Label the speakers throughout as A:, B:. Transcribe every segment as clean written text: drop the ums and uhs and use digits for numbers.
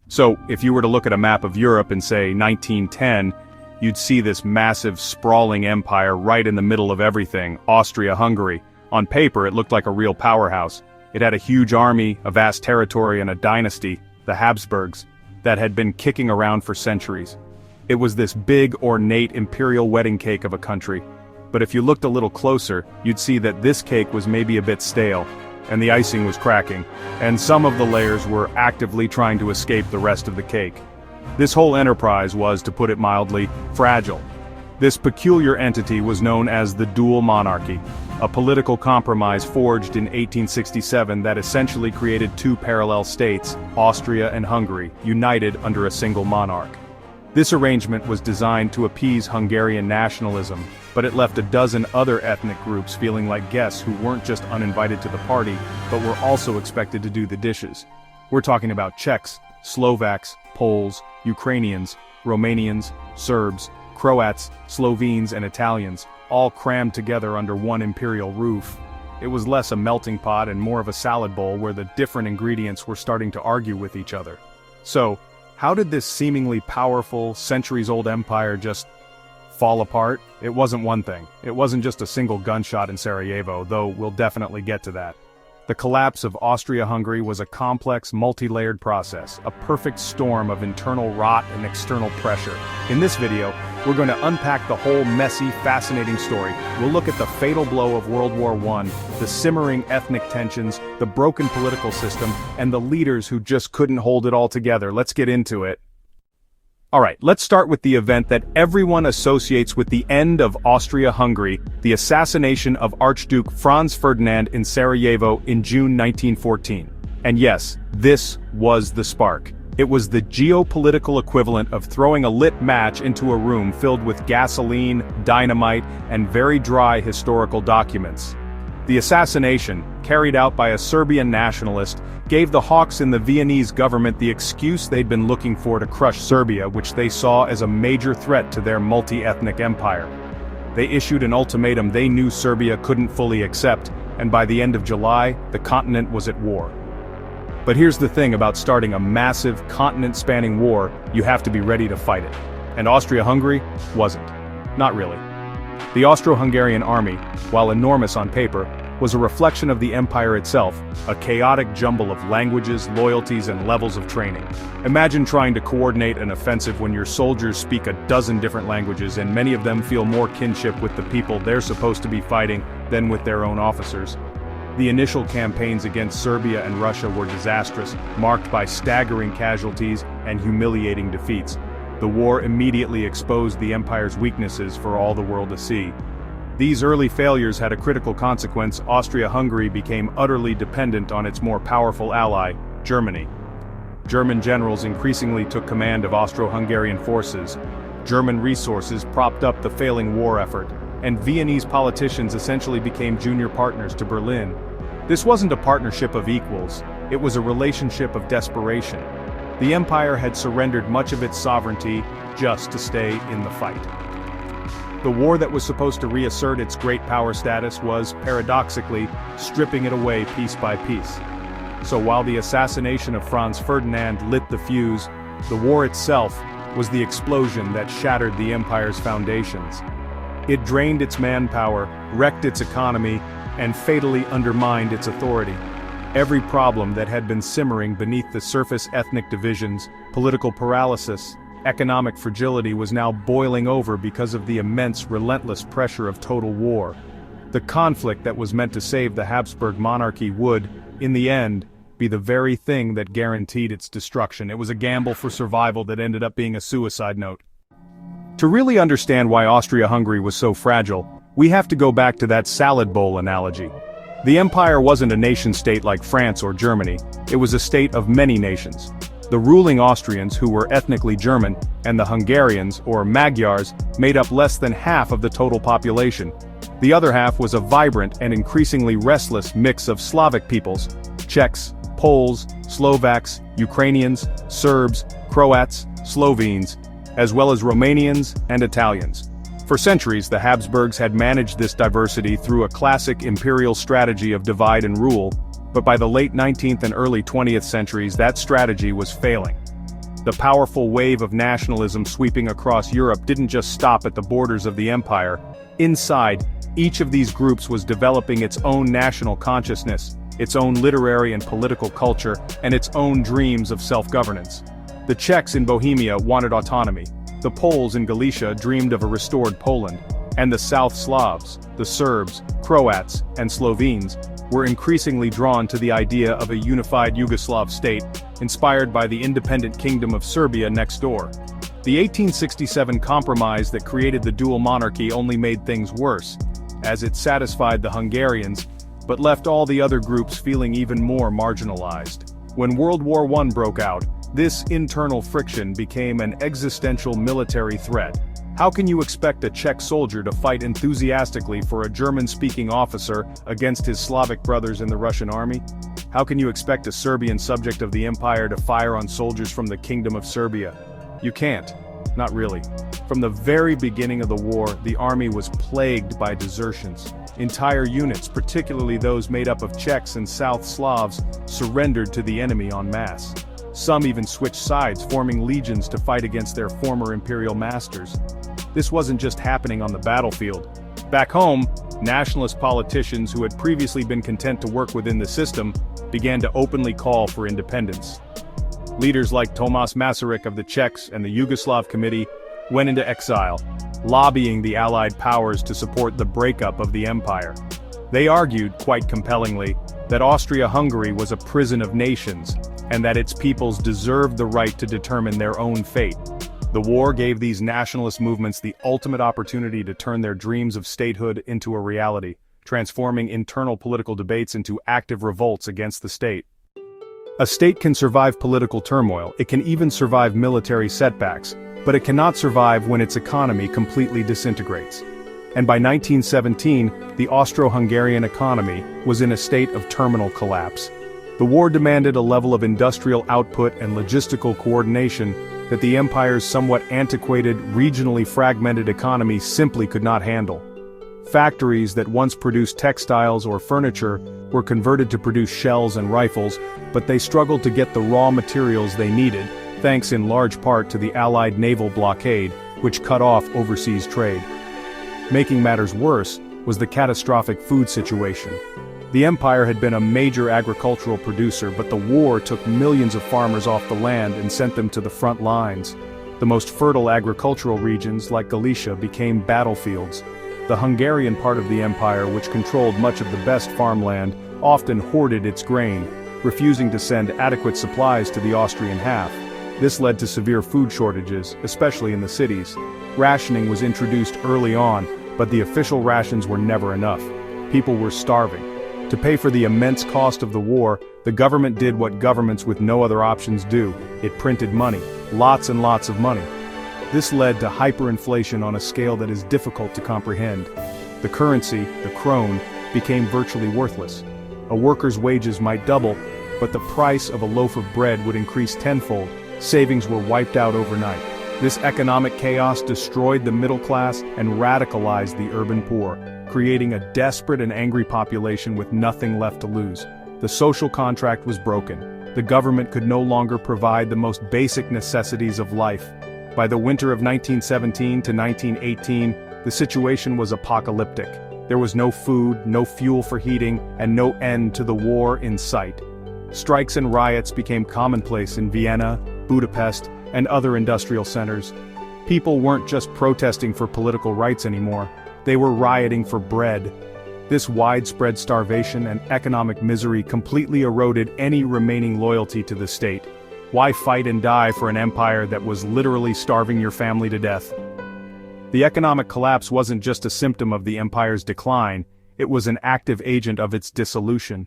A: So, if you were to look at a map of Europe in, say, 1910, you'd see this massive, sprawling empire right in the middle of everything, Austria-Hungary. On paper, it looked like a real powerhouse. It had a huge army, a vast territory, and a dynasty, the Habsburgs, that had been kicking around for centuries. It was this big, ornate imperial wedding cake of a country. But if you looked a little closer, you'd see that this cake was maybe a bit stale, and the icing was cracking, and some of the layers were actively trying to escape the rest of the cake. This whole enterprise was, to put it mildly, fragile. This peculiar entity was known as the dual monarchy, a political compromise forged in 1867 that essentially created two parallel states, Austria and Hungary, united under a single monarch. This arrangement was designed to appease Hungarian nationalism, but it left a dozen other ethnic groups feeling like guests who weren't just uninvited to the party, but were also expected to do the dishes. We're talking about Czechs, Slovaks, Poles, Ukrainians, Romanians, Serbs, Croats, Slovenes and Italians, all crammed together under one imperial roof. It was less a melting pot and more of a salad bowl where the different ingredients were starting to argue with each other. So, how did this seemingly powerful, centuries-old empire just fall apart? It wasn't one thing. It wasn't just a single gunshot in Sarajevo, though we'll definitely get to that. The collapse of Austria-Hungary was a complex, multi-layered process, a perfect storm of internal rot and external pressure. In this video, we're going to unpack the whole messy, fascinating story. We'll look at the fatal blow of World War I, the simmering ethnic tensions, the broken political system, and the leaders who just couldn't hold it all together. Let's get into it. Alright, let's start with the event that everyone associates with the end of Austria-Hungary, the assassination of Archduke Franz Ferdinand in Sarajevo in June 1914. And yes, this was the spark. It was the geopolitical equivalent of throwing a lit match into a room filled with gasoline, dynamite, and very dry historical documents. The assassination, carried out by a Serbian nationalist, gave the hawks in the Viennese government the excuse they'd been looking for to crush Serbia, which they saw as a major threat to their multi-ethnic empire. They issued an ultimatum they knew Serbia couldn't fully accept, and by the end of July, the continent was at war. But here's the thing about starting a massive, continent-spanning war: you have to be ready to fight it. And Austria-Hungary wasn't. Not really. The Austro-Hungarian army, while enormous on paper, was a reflection of the empire itself, a chaotic jumble of languages, loyalties, and levels of training. Imagine trying to coordinate an offensive when your soldiers speak a dozen different languages and many of them feel more kinship with the people they're supposed to be fighting than with their own officers. The initial campaigns against Serbia and Russia were disastrous, marked by staggering casualties and humiliating defeats. The war immediately exposed the empire's weaknesses for all the world to see. These early failures had a critical consequence: Austria-Hungary became utterly dependent on its more powerful ally, Germany. German generals increasingly took command of Austro-Hungarian forces. German resources propped up the failing war effort, and Viennese politicians essentially became junior partners to Berlin. This wasn't a partnership of equals, it was a relationship of desperation. The empire had surrendered much of its sovereignty just to stay in the fight. The war that was supposed to reassert its great power status was, paradoxically, stripping it away piece by piece. So while the assassination of Franz Ferdinand lit the fuse, the war itself was the explosion that shattered the empire's foundations. It drained its manpower, wrecked its economy, and fatally undermined its authority. Every problem that had been simmering beneath the surface: ethnic divisions, political paralysis, economic fragility, was now boiling over because of the immense, relentless pressure of total war. The conflict that was meant to save the Habsburg monarchy would, in the end, be the very thing that guaranteed its destruction. It was a gamble for survival that ended up being a suicide note. To really understand why Austria-Hungary was so fragile, we have to go back to that salad bowl analogy. The empire wasn't a nation-state like France or Germany, it was a state of many nations. The ruling Austrians, who were ethnically German, and the Hungarians, or Magyars, made up less than half of the total population. The other half was a vibrant and increasingly restless mix of Slavic peoples: Czechs, Poles, Slovaks, Ukrainians, Serbs, Croats, Slovenes, as well as Romanians and Italians. For centuries, the Habsburgs had managed this diversity through a classic imperial strategy of divide and rule, but by the late 19th and early 20th centuries that strategy was failing. The powerful wave of nationalism sweeping across Europe didn't just stop at the borders of the empire. Inside, each of these groups was developing its own national consciousness, its own literary and political culture, and its own dreams of self-governance. The Czechs in Bohemia wanted autonomy. The Poles in Galicia dreamed of a restored Poland. And the South Slavs, the Serbs, Croats, and Slovenes, were increasingly drawn to the idea of a unified Yugoslav state, inspired by the independent kingdom of Serbia next door. The 1867 compromise that created the dual monarchy only made things worse, as it satisfied the Hungarians, but left all the other groups feeling even more marginalized. When World War I broke out, this internal friction became an existential military threat. How can you expect a Czech soldier to fight enthusiastically for a German-speaking officer against his Slavic brothers in the Russian army? How can you expect a Serbian subject of the empire to fire on soldiers from the Kingdom of Serbia? You can't. Not really. From the very beginning of the war, the army was plagued by desertions. Entire units, particularly those made up of Czechs and South Slavs, surrendered to the enemy en masse. Some even switched sides, forming legions to fight against their former imperial masters. This wasn't just happening on the battlefield. Back home, nationalist politicians who had previously been content to work within the system began to openly call for independence. Leaders like Tomas Masaryk of the Czechs and the Yugoslav Committee went into exile, lobbying the Allied powers to support the breakup of the empire. They argued, quite compellingly, that Austria-Hungary was a prison of nations, and that its peoples deserved the right to determine their own fate. The war gave these nationalist movements the ultimate opportunity to turn their dreams of statehood into a reality, transforming internal political debates into active revolts against the state. A state can survive political turmoil, it can even survive military setbacks, but it cannot survive when its economy completely disintegrates. And by 1917, the Austro-Hungarian economy was in a state of terminal collapse. The war demanded a level of industrial output and logistical coordination that the empire's somewhat antiquated, regionally fragmented economy simply could not handle. Factories that once produced textiles or furniture were converted to produce shells and rifles, but they struggled to get the raw materials they needed, thanks in large part to the Allied naval blockade, which cut off overseas trade. Making matters worse was the catastrophic food situation. The empire had been a major agricultural producer, but the war took millions of farmers off the land and sent them to the front lines. The most fertile agricultural regions, like Galicia, became battlefields. The Hungarian part of the empire, which controlled much of the best farmland, often hoarded its grain, refusing to send adequate supplies to the Austrian half. This led to severe food shortages, especially in the cities. Rationing was introduced early on, but the official rations were never enough. People were starving. To pay for the immense cost of the war, the government did what governments with no other options do. It printed money. Lots and lots of money. This led to hyperinflation on a scale that is difficult to comprehend. The currency, the krone, became virtually worthless. A worker's wages might double, but the price of a loaf of bread would increase tenfold. Savings were wiped out overnight. This economic chaos destroyed the middle class and radicalized the urban poor, creating a desperate and angry population with nothing left to lose. The social contract was broken. The government could no longer provide the most basic necessities of life. By the winter of 1917 to 1918, the situation was apocalyptic. There was no food, no fuel for heating, and no end to the war in sight. Strikes and riots became commonplace in Vienna, Budapest, and other industrial centers. People weren't just protesting for political rights anymore. They were rioting for bread. This widespread starvation and economic misery completely eroded any remaining loyalty to the state. Why fight and die for an empire that was literally starving your family to death? The economic collapse wasn't just a symptom of the empire's decline, it was an active agent of its dissolution.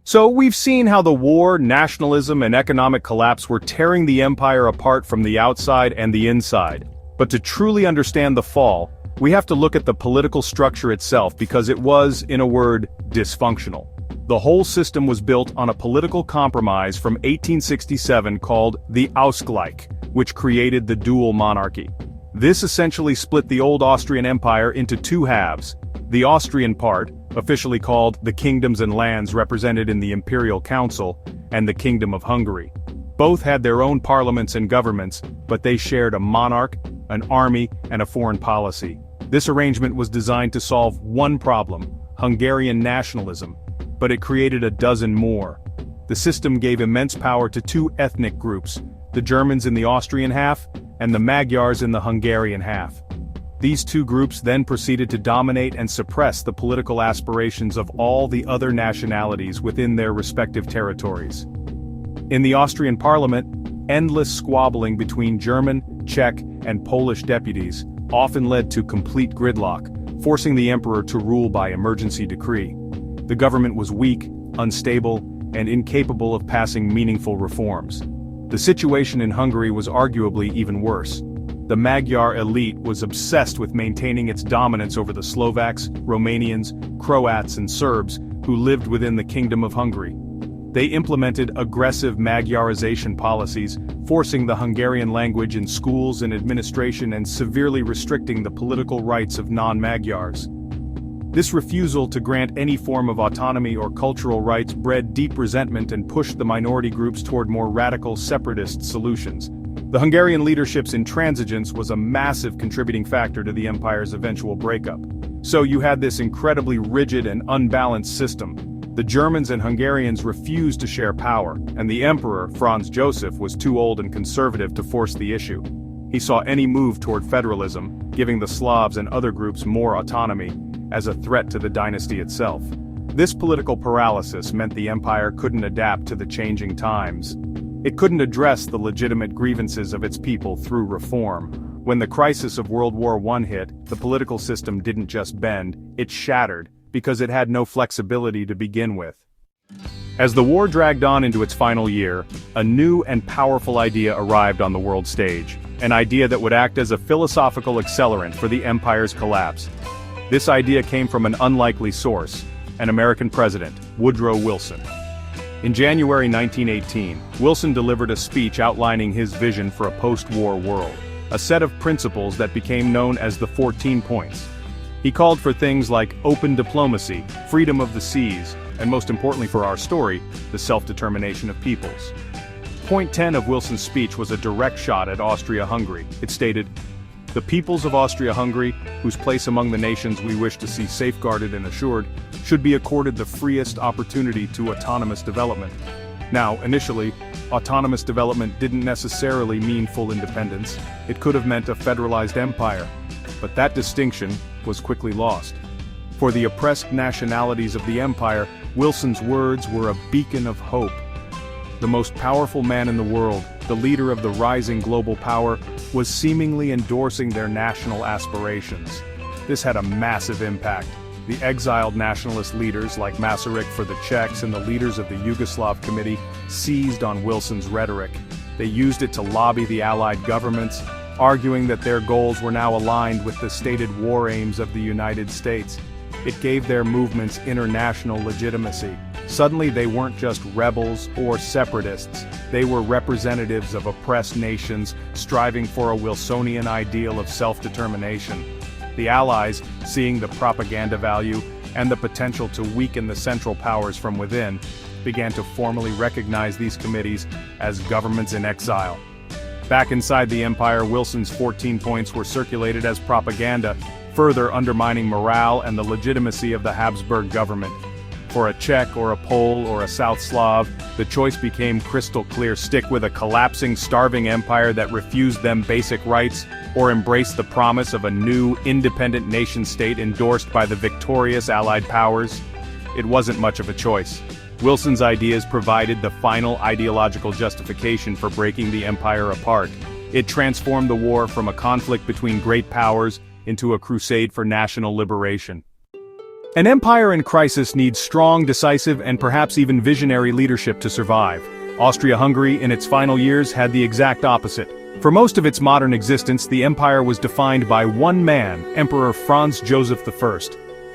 A: So we've seen how the war, nationalism, and economic collapse were tearing the empire apart from the outside and the inside. But to truly understand the fall, we have to look at the political structure itself because it was, in a word, dysfunctional. The whole system was built on a political compromise from 1867 called the Ausgleich, which created the dual monarchy. This essentially split the old Austrian Empire into two halves. The Austrian part, officially called the kingdoms and lands represented in the Imperial Council, and the Kingdom of Hungary. Both had their own parliaments and governments, but they shared a monarch, an army, and a foreign policy. This arrangement was designed to solve one problem, Hungarian nationalism, but it created a dozen more. The system gave immense power to two ethnic groups, the Germans in the Austrian half, and the Magyars in the Hungarian half. These two groups then proceeded to dominate and suppress the political aspirations of all the other nationalities within their respective territories. In the Austrian parliament, endless squabbling between German, Czech, and Polish deputies often led to complete gridlock, forcing the emperor to rule by emergency decree. The government was weak, unstable, and incapable of passing meaningful reforms. The situation in Hungary was arguably even worse. The Magyar elite was obsessed with maintaining its dominance over the Slovaks, Romanians, Croats, and Serbs who lived within the Kingdom of Hungary. They implemented aggressive Magyarization policies, forcing the Hungarian language in schools and administration and severely restricting the political rights of non-Magyars. This refusal to grant any form of autonomy or cultural rights bred deep resentment and pushed the minority groups toward more radical separatist solutions. The Hungarian leadership's intransigence was a massive contributing factor to the empire's eventual breakup. So you had this incredibly rigid and unbalanced system. The Germans and Hungarians refused to share power, and the emperor, Franz Joseph, was too old and conservative to force the issue. He saw any move toward federalism, giving the Slavs and other groups more autonomy, as a threat to the dynasty itself. This political paralysis meant the empire couldn't adapt to the changing times. It couldn't address the legitimate grievances of its people through reform. When the crisis of World War I hit, the political system didn't just bend, it shattered, because it had no flexibility to begin with. As the war dragged on into its final year, a new and powerful idea arrived on the world stage, an idea that would act as a philosophical accelerant for the empire's collapse. This idea came from an unlikely source, an American president, Woodrow Wilson. In January 1918, Wilson delivered a speech outlining his vision for a post-war world, a set of principles that became known as the 14 Points. He called for things like open diplomacy, freedom of the seas, and most importantly for our story, the self-determination of peoples. Point 10 of Wilson's speech was a direct shot at Austria-Hungary. It stated, "The peoples of Austria-Hungary, whose place among the nations we wish to see safeguarded and assured, should be accorded the freest opportunity to autonomous development." Now, initially, autonomous development didn't necessarily mean full independence. It could have meant a federalized empire. But that distinction was quickly lost. For the oppressed nationalities of the empire, Wilson's words were a beacon of hope. The most powerful man in the world, the leader of the rising global power, was seemingly endorsing their national aspirations. This had a massive impact. The exiled nationalist leaders like Masaryk for the Czechs and the leaders of the Yugoslav Committee seized on Wilson's rhetoric. They used it to lobby the Allied governments, arguing that their goals were now aligned with the stated war aims of the United States. It gave their movements international legitimacy. Suddenly they weren't just rebels or separatists, they were representatives of oppressed nations striving for a Wilsonian ideal of self-determination. The Allies, seeing the propaganda value and the potential to weaken the Central Powers from within, began to formally recognize these committees as governments in exile. Back inside the empire, Wilson's 14 points were circulated as propaganda, further undermining morale and the legitimacy of the Habsburg government. For a Czech or a Pole or a South Slav, the choice became crystal clear: stick with a collapsing, starving empire that refused them basic rights, or embrace the promise of a new, independent nation-state endorsed by the victorious Allied powers. It wasn't much of a choice. Wilson's ideas provided the final ideological justification for breaking the empire apart. It transformed the war from a conflict between great powers into a crusade for national liberation. An empire in crisis needs strong, decisive, and perhaps even visionary leadership to survive. Austria-Hungary, in its final years, had the exact opposite. For most of its modern existence, the empire was defined by one man, Emperor Franz Joseph I.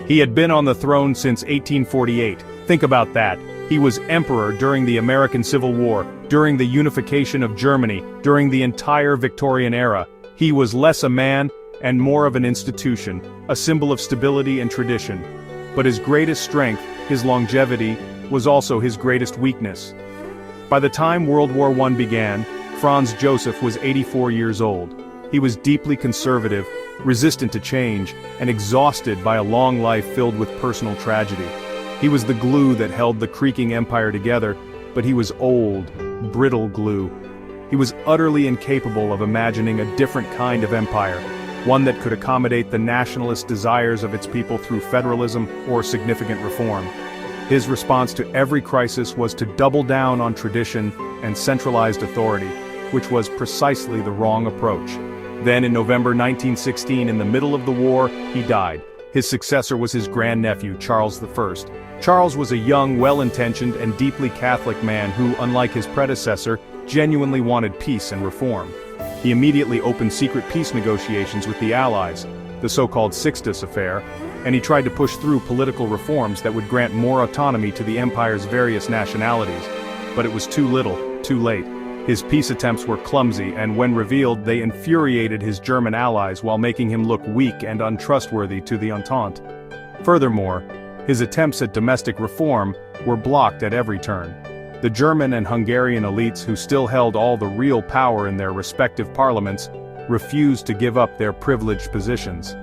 A: He had been on the throne since 1848. Think about that. He was emperor during the American Civil War, during the unification of Germany, during the entire Victorian era. He was less a man and more of an institution, a symbol of stability and tradition. But his greatest strength, his longevity, was also his greatest weakness. By the time World War I began, Franz Joseph was 84 years old. He was deeply conservative, resistant to change, and exhausted by a long life filled with personal tragedy. He was the glue that held the creaking empire together, but he was old, brittle glue. He was utterly incapable of imagining a different kind of empire, one that could accommodate the nationalist desires of its people through federalism or significant reform. His response to every crisis was to double down on tradition and centralized authority, which was precisely the wrong approach. Then in November 1916, in the middle of the war, he died. His successor was his grandnephew, Charles I. Charles was a young, well-intentioned, and deeply Catholic man who, unlike his predecessor, genuinely wanted peace and reform. He immediately opened secret peace negotiations with the Allies, the so-called Sixtus Affair, and he tried to push through political reforms that would grant more autonomy to the empire's various nationalities. But it was too little, too late. His peace attempts were clumsy, and when revealed, they infuriated his German allies while making him look weak and untrustworthy to the Entente. Furthermore, his attempts at domestic reform were blocked at every turn. The German and Hungarian elites, who still held all the real power in their respective parliaments, refused to give up their privileged positions.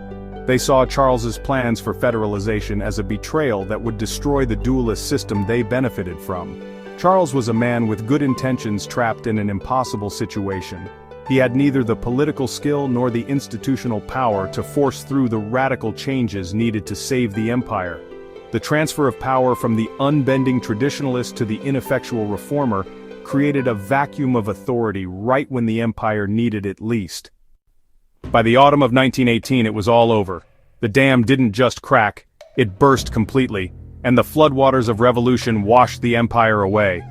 A: They saw Charles's plans for federalization as a betrayal that would destroy the dualist system they benefited from. Charles was a man with good intentions trapped in an impossible situation. He had neither the political skill nor the institutional power to force through the radical changes needed to save the empire. The transfer of power from the unbending traditionalist to the ineffectual reformer created a vacuum of authority right when the empire needed it least. By the autumn of 1918, it was all over. The dam didn't just crack, it burst completely, and the floodwaters of revolution washed the empire away.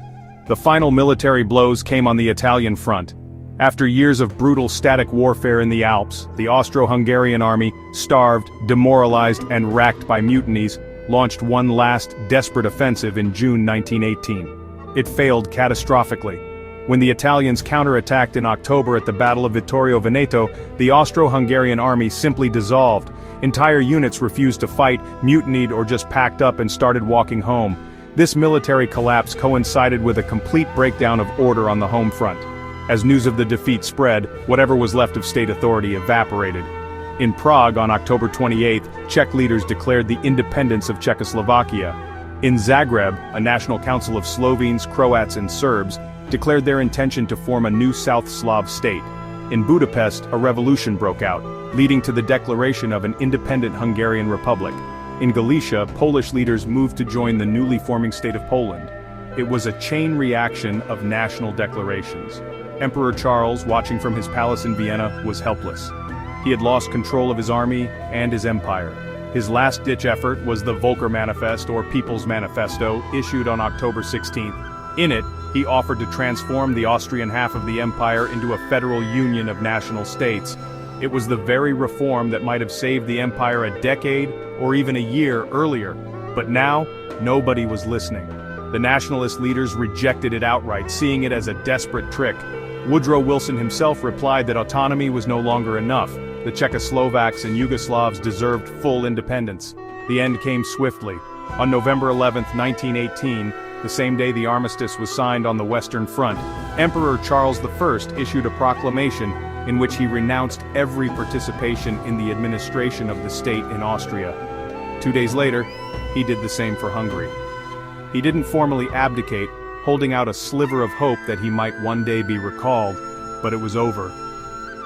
A: The final military blows came on the Italian front. After years of brutal static warfare in the Alps, the Austro-Hungarian army, starved, demoralized, and racked by mutinies, launched one last, desperate offensive in June 1918. It failed catastrophically. When the Italians counterattacked in October at the Battle of Vittorio Veneto, the Austro-Hungarian army simply dissolved. Entire units refused to fight, mutinied, or just packed up and started walking home. This military collapse coincided with a complete breakdown of order on the home front. As news of the defeat spread, whatever was left of state authority evaporated. In Prague on October 28, Czech leaders declared the independence of Czechoslovakia. In Zagreb, a national council of Slovenes, Croats, and Serbs declared their intention to form a new South Slav state. In Budapest, a revolution broke out, leading to the declaration of an independent Hungarian republic. In Galicia, Polish leaders moved to join the newly forming state of Poland. It was a chain reaction of national declarations. Emperor Charles, watching from his palace in Vienna, was helpless. He had lost control of his army and his empire. His last-ditch effort was the Volker Manifest, or People's Manifesto, issued on October 16th. In it, he offered to transform the Austrian half of the empire into a federal union of national states. It was the very reform that might have saved the empire a decade or even a year earlier. But now, nobody was listening. The nationalist leaders rejected it outright, seeing it as a desperate trick. Woodrow Wilson himself replied that autonomy was no longer enough. The Czechoslovaks and Yugoslavs deserved full independence. The end came swiftly. On November 11, 1918, the same day the armistice was signed on the Western Front, Emperor Charles I issued a proclamation in which he renounced every participation in the administration of the state in Austria. 2 days later, he did the same for Hungary. He didn't formally abdicate, holding out a sliver of hope that he might one day be recalled, but it was over.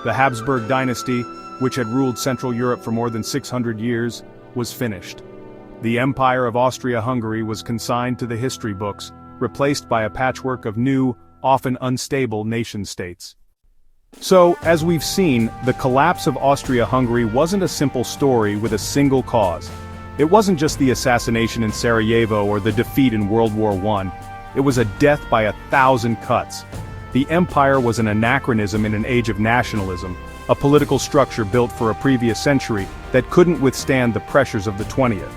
A: The Habsburg dynasty, which had ruled Central Europe for more than 600 years, was finished. The Empire of Austria-Hungary was consigned to the history books, replaced by a patchwork of new, often unstable nation-states. So, as we've seen, the collapse of Austria-Hungary wasn't a simple story with a single cause. It wasn't just the assassination in Sarajevo or the defeat in World War I. It was a death by 1,000 cuts. The empire was an anachronism in an age of nationalism, a political structure built for a previous century that couldn't withstand the pressures of the 20th.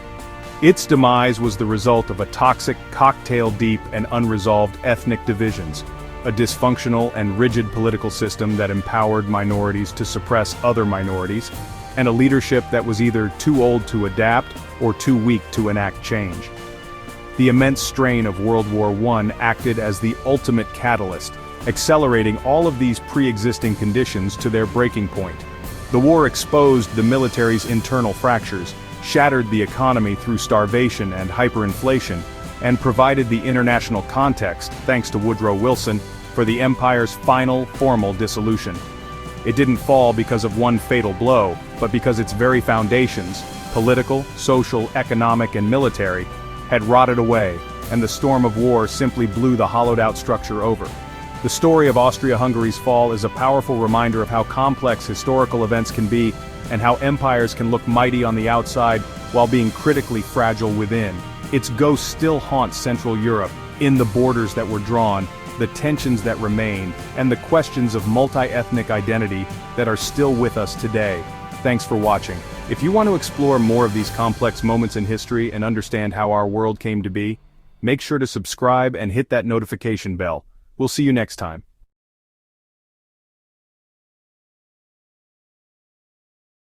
A: Its demise was the result of a toxic, cocktail-deep and unresolved ethnic divisions, a dysfunctional and rigid political system that empowered minorities to suppress other minorities, and a leadership that was either too old to adapt or too weak to enact change. The immense strain of World War I acted as the ultimate catalyst, accelerating all of these pre-existing conditions to their breaking point. The war exposed the military's internal fractures, shattered the economy through starvation and hyperinflation, and provided the international context, thanks to Woodrow Wilson, for the empire's final formal dissolution. It didn't fall because of one fatal blow, but because its very foundations, political, social, economic, and military, had rotted away, and the storm of war simply blew the hollowed-out structure over. The story of Austria-Hungary's fall is a powerful reminder of how complex historical events can be, and how empires can look mighty on the outside while being critically fragile within. Its ghost still haunts Central Europe, in the borders that were drawn, the tensions that remain, and the questions of multi-ethnic identity that are still with us today. Thanks for watching. If you want to explore more of these complex moments in history and understand how our world came to be, make sure to subscribe and hit that notification bell. We'll see you next time.